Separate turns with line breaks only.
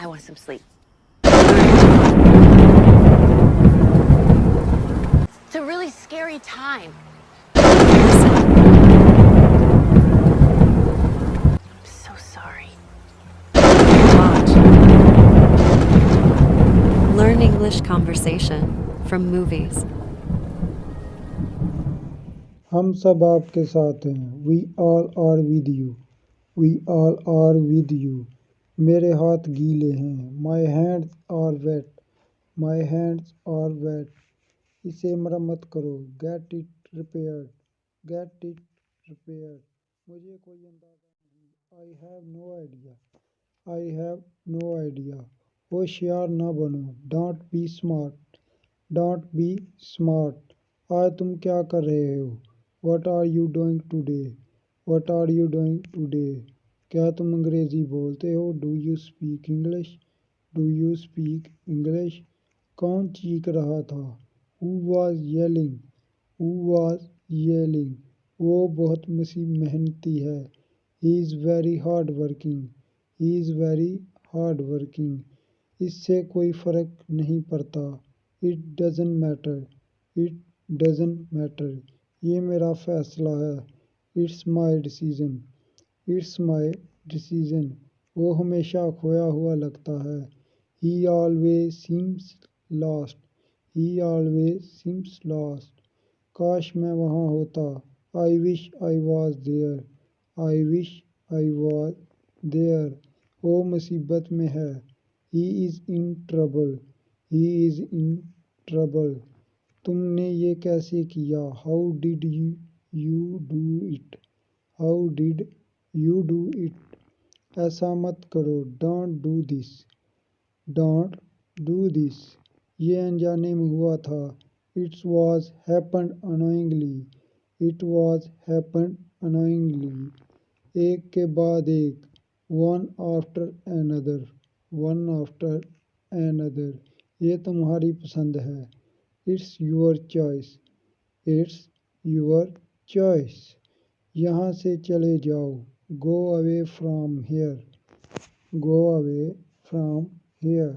I want some sleep. It's a really scary time. I'm so sorry.
Watch. Learn English conversation from movies.
हम सब आपके साथ हैं। We all are with you. We all are with you. मेरे हाथ गीले हैं। My hands are wet. My hands are wet. इसे मरम्मत करो। Get it repaired. Get it repaired. मुझे कोई अंदाजा नहीं। I have no idea. I have no idea. होशियार ना बनो। Don't be smart. Don't be smart. आज तुम क्या कर रहे हो? What are you doing today? What are you doing today? क्या तुम अंग्रेज़ी बोलते हो? Do you speak English? Do you speak English? कौन चीख रहा था? Who was yelling? Who was yelling? वो बहुत मेहनती है। He is very hard working. He is very hard working. इससे कोई फ़र्क नहीं पड़ता। It doesn't matter. It doesn't matter. ये मेरा फ़ैसला है। It's my decision. It's my decision. वो हमेशा खोया हुआ लगता है। He always seems lost. He always seems lost. काश मैं वहाँ होता। I wish I was there. I wish I was there. वो मुसीबत में है। He is in trouble. He is in trouble. तुमने ये कैसे किया? How did you do it? How did you do it? ऐसा मत करो। Don't do this. Don't do this. ये अनजाने में हुआ था। It was happened unknowingly. It was happened unknowingly. एक के बाद एक। One after another. One after another. ये तुम्हारी पसंद है। It's your choice. It's your choice. यहाँ से चले जाओ। Go away from here. Go away from here.